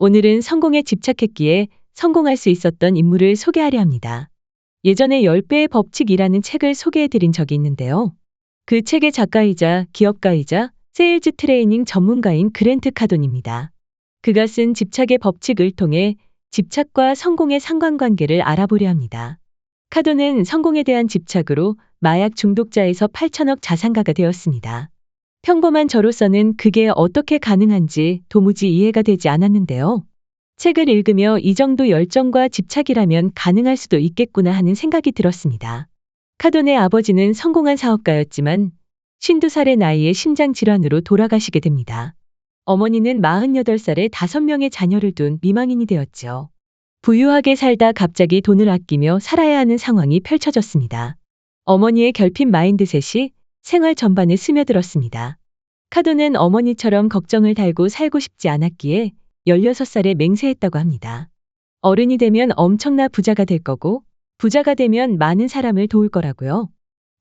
오늘은 성공에 집착했기에 성공할 수 있었던 인물을 소개하려 합니다. 예전에 10배의 법칙이라는 책을 소개해드린 적이 있는데요. 그 책의 작가이자 기업가이자 세일즈 트레이닝 전문가인 그랜트 카돈입니다. 그가 쓴 집착의 법칙을 통해 집착과 성공의 상관관계를 알아보려 합니다. 카돈은 성공에 대한 집착으로 마약 중독자에서 8천억 자산가가 되었습니다. 평범한 저로서는 그게 어떻게 가능한지 도무지 이해가 되지 않았는데요. 책을 읽으며 이 정도 열정과 집착이라면 가능할 수도 있겠구나 하는 생각이 들었습니다. 카돈의 아버지는 성공한 사업가였지만 52살의 나이에 심장질환으로 돌아가시게 됩니다. 어머니는 48살에 5명의 자녀를 둔 미망인이 되었죠. 부유하게 살다 갑자기 돈을 아끼며 살아야 하는 상황이 펼쳐졌습니다. 어머니의 결핍 마인드셋이 생활 전반에 스며들었습니다. 카돈은 어머니처럼 걱정을 달고 살고 싶지 않았기에 16살에 맹세했다고 합니다. 어른이 되면 엄청나 부자가 될 거고 부자가 되면 많은 사람을 도울 거라고요.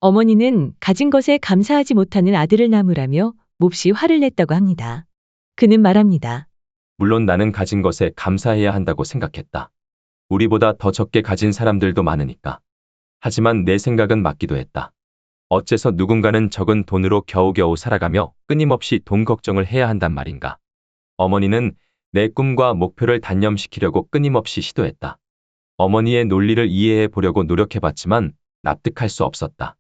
어머니는 가진 것에 감사하지 못하는 아들을 낳으라며 몹시 화를 냈다고 합니다. 그는 말합니다. 물론 나는 가진 것에 감사해야 한다고 생각했다. 우리보다 더 적게 가진 사람들도 많으니까. 하지만 내 생각은 맞기도 했다. 어째서 누군가는 적은 돈으로 겨우겨우 살아가며 끊임없이 돈 걱정을 해야 한단 말인가. 어머니는 내 꿈과 목표를 단념시키려고 끊임없이 시도했다. 어머니의 논리를 이해해 보려고 노력해봤지만 납득할 수 없었다.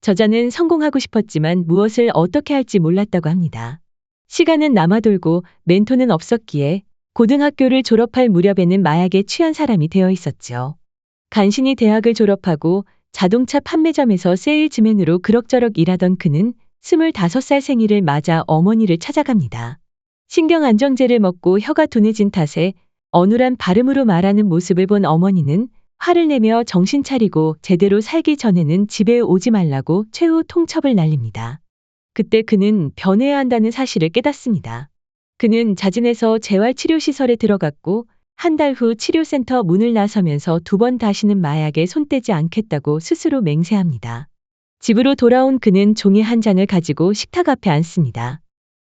저자는 성공하고 싶었지만 무엇을 어떻게 할지 몰랐다고 합니다. 시간은 남아돌고 멘토는 없었기에 고등학교를 졸업할 무렵에는 마약에 취한 사람이 되어 있었죠. 간신히 대학을 졸업하고 자동차 판매점에서 세일즈맨으로 그럭저럭 일하던 그는 25살 생일을 맞아 어머니를 찾아갑니다. 신경안정제를 먹고 혀가 둔해진 탓에 어눌한 발음으로 말하는 모습을 본 어머니는 화를 내며 정신 차리고 제대로 살기 전에는 집에 오지 말라고 최후 통첩을 날립니다. 그때 그는 변해야 한다는 사실을 깨닫습니다. 그는 자진해서 재활치료시설에 들어갔고 한 달 후 치료센터 문을 나서면서 2번 다시는 마약에 손대지 않겠다고 스스로 맹세합니다. 집으로 돌아온 그는 종이 한 장을 가지고 식탁 앞에 앉습니다.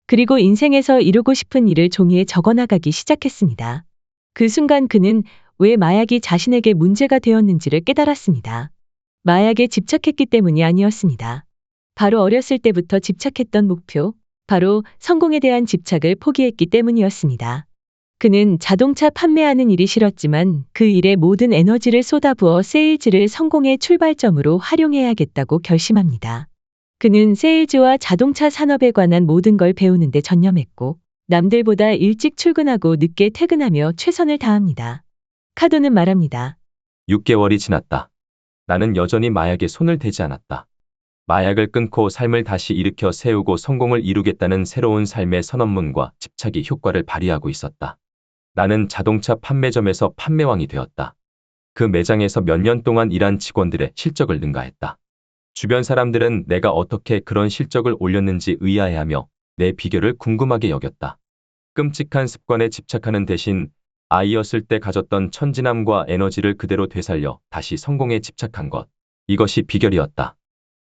그리고 인생에서 이루고 싶은 일을 종이에 적어나가기 시작했습니다. 그 순간 그는 왜 마약이 자신에게 문제가 되었는지를 깨달았습니다. 마약에 집착했기 때문이 아니었습니다. 바로 어렸을 때부터 집착했던 목표, 바로 성공에 대한 집착을 포기했기 때문이었습니다. 그는 자동차 판매하는 일이 싫었지만 그 일에 모든 에너지를 쏟아부어 세일즈를 성공의 출발점으로 활용해야겠다고 결심합니다. 그는 세일즈와 자동차 산업에 관한 모든 걸 배우는 데 전념했고 남들보다 일찍 출근하고 늦게 퇴근하며 최선을 다합니다. 카돈은 말합니다. 6개월이 지났다. 나는 여전히 마약에 손을 대지 않았다. 마약을 끊고 삶을 다시 일으켜 세우고 성공을 이루겠다는 새로운 삶의 선언문과 집착이 효과를 발휘하고 있었다. 나는 자동차 판매점에서 판매왕이 되었다. 그 매장에서 몇 년 동안 일한 직원들의 실적을 능가했다. 주변 사람들은 내가 어떻게 그런 실적을 올렸는지 의아해하며 내 비결을 궁금하게 여겼다. 끔찍한 습관에 집착하는 대신 아이였을 때 가졌던 천진함과 에너지를 그대로 되살려 다시 성공에 집착한 것. 이것이 비결이었다.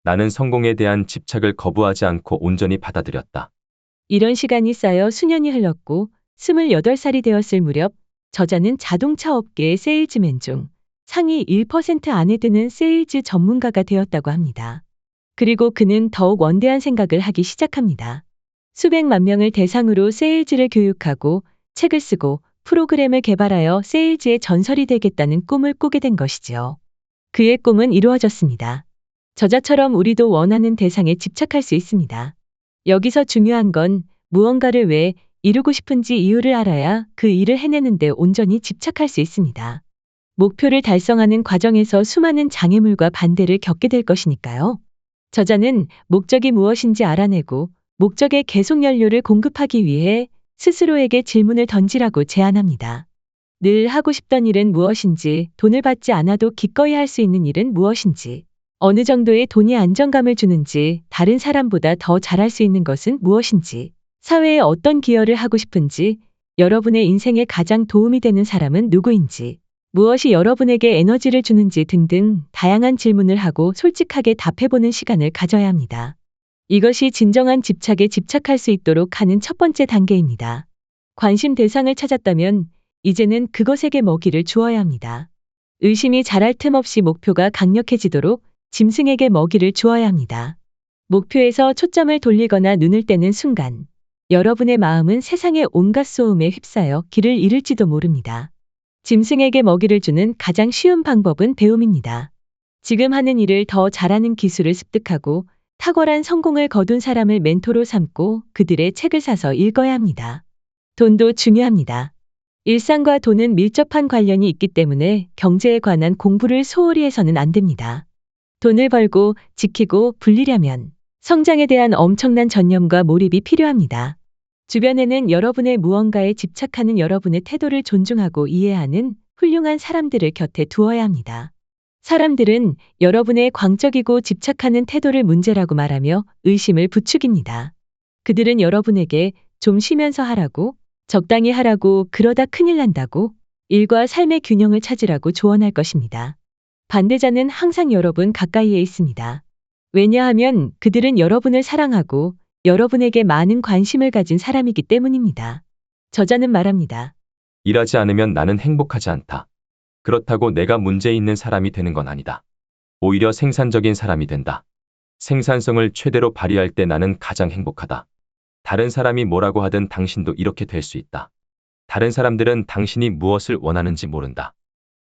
나는 성공에 대한 집착을 거부하지 않고 온전히 받아들였다. 이런 시간이 쌓여 수년이 흘렀고 28살이 되었을 무렵 저자는 자동차 업계의 세일즈맨 중 상위 1% 안에 드는 세일즈 전문가가 되었다고 합니다. 그리고 그는 더욱 원대한 생각을 하기 시작합니다. 수백만 명을 대상으로 세일즈를 교육하고 책을 쓰고 프로그램을 개발하여 세일즈의 전설이 되겠다는 꿈을 꾸게 된 것이지요. 그의 꿈은 이루어졌습니다. 저자처럼 우리도 원하는 대상에 집착할 수 있습니다. 여기서 중요한 건 무언가를 왜 이루고 싶은지 이유를 알아야 그 일을 해내는데 온전히 집착할 수 있습니다. 목표를 달성하는 과정에서 수많은 장애물과 반대를 겪게 될 것이니까요. 저자는 목적이 무엇인지 알아내고 목적에 계속 연료를 공급하기 위해 스스로에게 질문을 던지라고 제안합니다. 늘 하고 싶던 일은 무엇인지, 돈을 받지 않아도 기꺼이 할 수 있는 일은 무엇인지, 어느 정도의 돈이 안정감을 주는지, 다른 사람보다 더 잘할 수 있는 것은 무엇인지, 사회에 어떤 기여를 하고 싶은지, 여러분의 인생에 가장 도움이 되는 사람은 누구인지, 무엇이 여러분에게 에너지를 주는지 등등 다양한 질문을 하고 솔직하게 답해보는 시간을 가져야 합니다. 이것이 진정한 집착에 집착할 수 있도록 하는 첫 번째 단계입니다. 관심 대상을 찾았다면 이제는 그것에게 먹이를 주어야 합니다. 의심이 자랄 틈 없이 목표가 강력해지도록 짐승에게 먹이를 주어야 합니다. 목표에서 초점을 돌리거나 눈을 떼는 순간 여러분의 마음은 세상의 온갖 소음에 휩싸여 길을 잃을지도 모릅니다. 짐승에게 먹이를 주는 가장 쉬운 방법은 배움입니다. 지금 하는 일을 더 잘하는 기술을 습득하고 탁월한 성공을 거둔 사람을 멘토로 삼고 그들의 책을 사서 읽어야 합니다. 돈도 중요합니다. 일상과 돈은 밀접한 관련이 있기 때문에 경제에 관한 공부를 소홀히 해서는 안 됩니다. 돈을 벌고 지키고 불리려면 성장에 대한 엄청난 전념과 몰입이 필요합니다. 주변에는 여러분의 무언가에 집착하는 여러분의 태도를 존중하고 이해하는 훌륭한 사람들을 곁에 두어야 합니다. 사람들은 여러분의 광적이고 집착하는 태도를 문제라고 말하며 의심을 부추깁니다. 그들은 여러분에게 좀 쉬면서 하라고, 적당히 하라고, 그러다 큰일 난다고, 일과 삶의 균형을 찾으라고 조언할 것입니다. 반대자는 항상 여러분 가까이에 있습니다. 왜냐하면 그들은 여러분을 사랑하고 여러분에게 많은 관심을 가진 사람이기 때문입니다. 저자는 말합니다. 일하지 않으면 나는 행복하지 않다. 그렇다고 내가 문제 있는 사람이 되는 건 아니다. 오히려 생산적인 사람이 된다. 생산성을 최대로 발휘할 때 나는 가장 행복하다. 다른 사람이 뭐라고 하든 당신도 이렇게 될 수 있다. 다른 사람들은 당신이 무엇을 원하는지 모른다.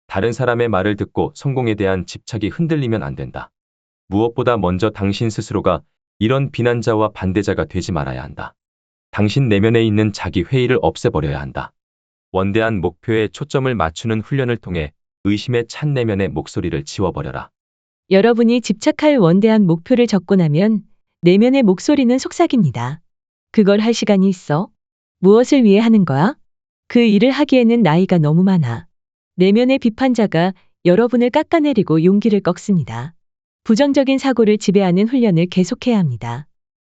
다른 사람의 말을 듣고 성공에 대한 집착이 흔들리면 안 된다. 무엇보다 먼저 당신 스스로가 이런 비난자와 반대자가 되지 말아야 한다. 당신 내면에 있는 자기 회의를 없애버려야 한다. 원대한 목표에 초점을 맞추는 훈련을 통해 의심에 찬 내면의 목소리를 지워버려라. 여러분이 집착할 원대한 목표를 적고 나면 내면의 목소리는 속삭입니다. 그걸 할 시간이 있어? 무엇을 위해 하는 거야? 그 일을 하기에는 나이가 너무 많아. 내면의 비판자가 여러분을 깎아내리고 용기를 꺾습니다. 부정적인 사고를 지배하는 훈련을 계속해야 합니다.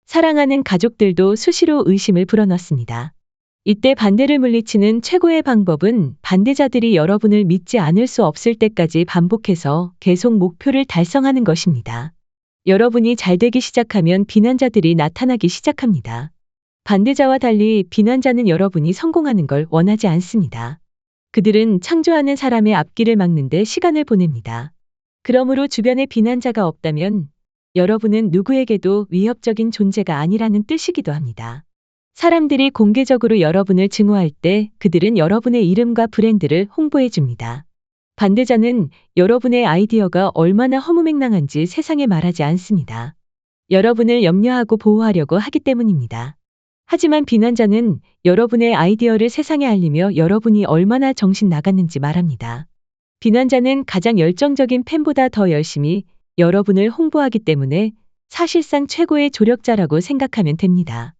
사랑하는 가족들도 수시로 의심을 불어넣습니다. 이때 반대를 물리치는 최고의 방법은 반대자들이 여러분을 믿지 않을 수 없을 때까지 반복해서 계속 목표를 달성하는 것입니다. 여러분이 잘 되기 시작하면 비난자들이 나타나기 시작합니다. 반대자와 달리 비난자는 여러분이 성공하는 걸 원하지 않습니다. 그들은 창조하는 사람의 앞길을 막는 데 시간을 보냅니다. 그러므로 주변에 비난자가 없다면 여러분은 누구에게도 위협적인 존재가 아니라는 뜻이기도 합니다. 사람들이 공개적으로 여러분을 증오할 때 그들은 여러분의 이름과 브랜드를 홍보해 줍니다. 반대자는 여러분의 아이디어가 얼마나 허무맹랑한지 세상에 말하지 않습니다. 여러분을 염려하고 보호하려고 하기 때문입니다. 하지만 비난자는 여러분의 아이디어를 세상에 알리며 여러분이 얼마나 정신 나갔는지 말합니다. 비난자는 가장 열정적인 팬보다 더 열심히 여러분을 홍보하기 때문에 사실상 최고의 조력자라고 생각하면 됩니다.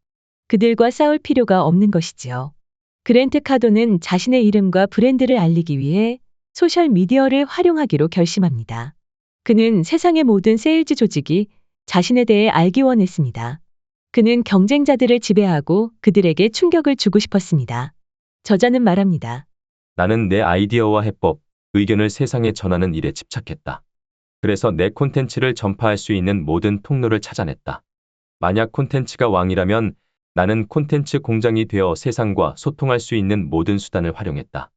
그들과 싸울 필요가 없는 것이지요. 그랜트 카도는 자신의 이름과 브랜드를 알리기 위해 소셜미디어를 활용하기로 결심합니다. 그는 세상의 모든 세일즈 조직이 자신에 대해 알기 원했습니다. 그는 경쟁자들을 지배하고 그들에게 충격을 주고 싶었습니다. 저자는 말합니다. 나는 내 아이디어와 해법, 의견을 세상에 전하는 일에 집착했다. 그래서 내 콘텐츠를 전파할 수 있는 모든 통로를 찾아냈다. 만약 콘텐츠가 왕이라면 나는 콘텐츠 공장이 되어 세상과 소통할 수 있는 모든 수단을 활용했다.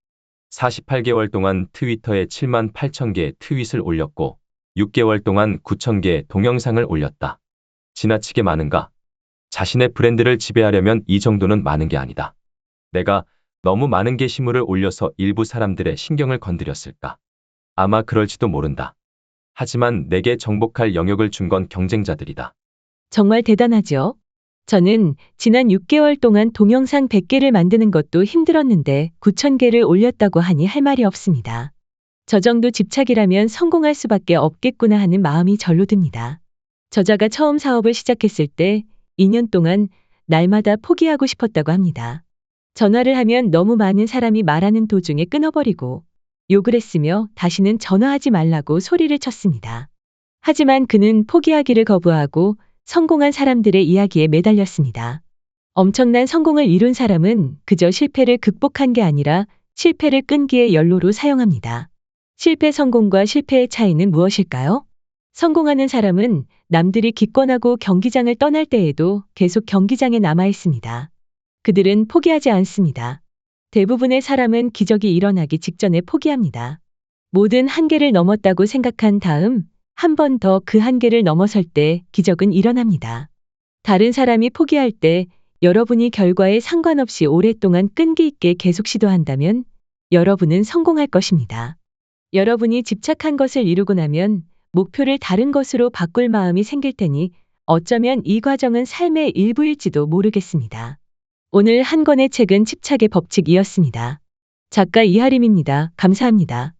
48개월 동안 트위터에 7만 8천 개의 트윗을 올렸고 6개월 동안 9천 개의 동영상을 올렸다. 지나치게 많은가? 자신의 브랜드를 지배하려면 이 정도는 많은 게 아니다. 내가 너무 많은 게시물을 올려서 일부 사람들의 신경을 건드렸을까? 아마 그럴지도 모른다. 하지만 내게 정복할 영역을 준 건 경쟁자들이다. 정말 대단하죠? 저는 지난 6개월 동안 동영상 100개를 만드는 것도 힘들었는데 9,000개를 올렸다고 하니 할 말이 없습니다. 저 정도 집착이라면 성공할 수밖에 없겠구나 하는 마음이 절로 듭니다. 저자가 처음 사업을 시작했을 때 2년 동안 날마다 포기하고 싶었다고 합니다. 전화를 하면 너무 많은 사람이 말하는 도중에 끊어버리고 욕을 했으며 다시는 전화하지 말라고 소리를 쳤습니다. 하지만 그는 포기하기를 거부하고 성공한 사람들의 이야기에 매달렸습니다. 엄청난 성공을 이룬 사람은 그저 실패를 극복한 게 아니라 실패를 끈기의 연료로 사용합니다. 실패 성공과 실패의 차이는 무엇일까요? 성공하는 사람은 남들이 기권하고 경기장을 떠날 때에도 계속 경기장에 남아 있습니다. 그들은 포기하지 않습니다. 대부분의 사람은 기적이 일어나기 직전에 포기합니다. 모든 한계를 넘었다고 생각한 다음 한 번 더 그 한계를 넘어설 때 기적은 일어납니다. 다른 사람이 포기할 때 여러분이 결과에 상관없이 오랫동안 끈기 있게 계속 시도한다면 여러분은 성공할 것입니다. 여러분이 집착한 것을 이루고 나면 목표를 다른 것으로 바꿀 마음이 생길 테니 어쩌면 이 과정은 삶의 일부일지도 모르겠습니다. 오늘 한 권의 책은 집착의 법칙이었습니다. 작가 이하림입니다. 감사합니다.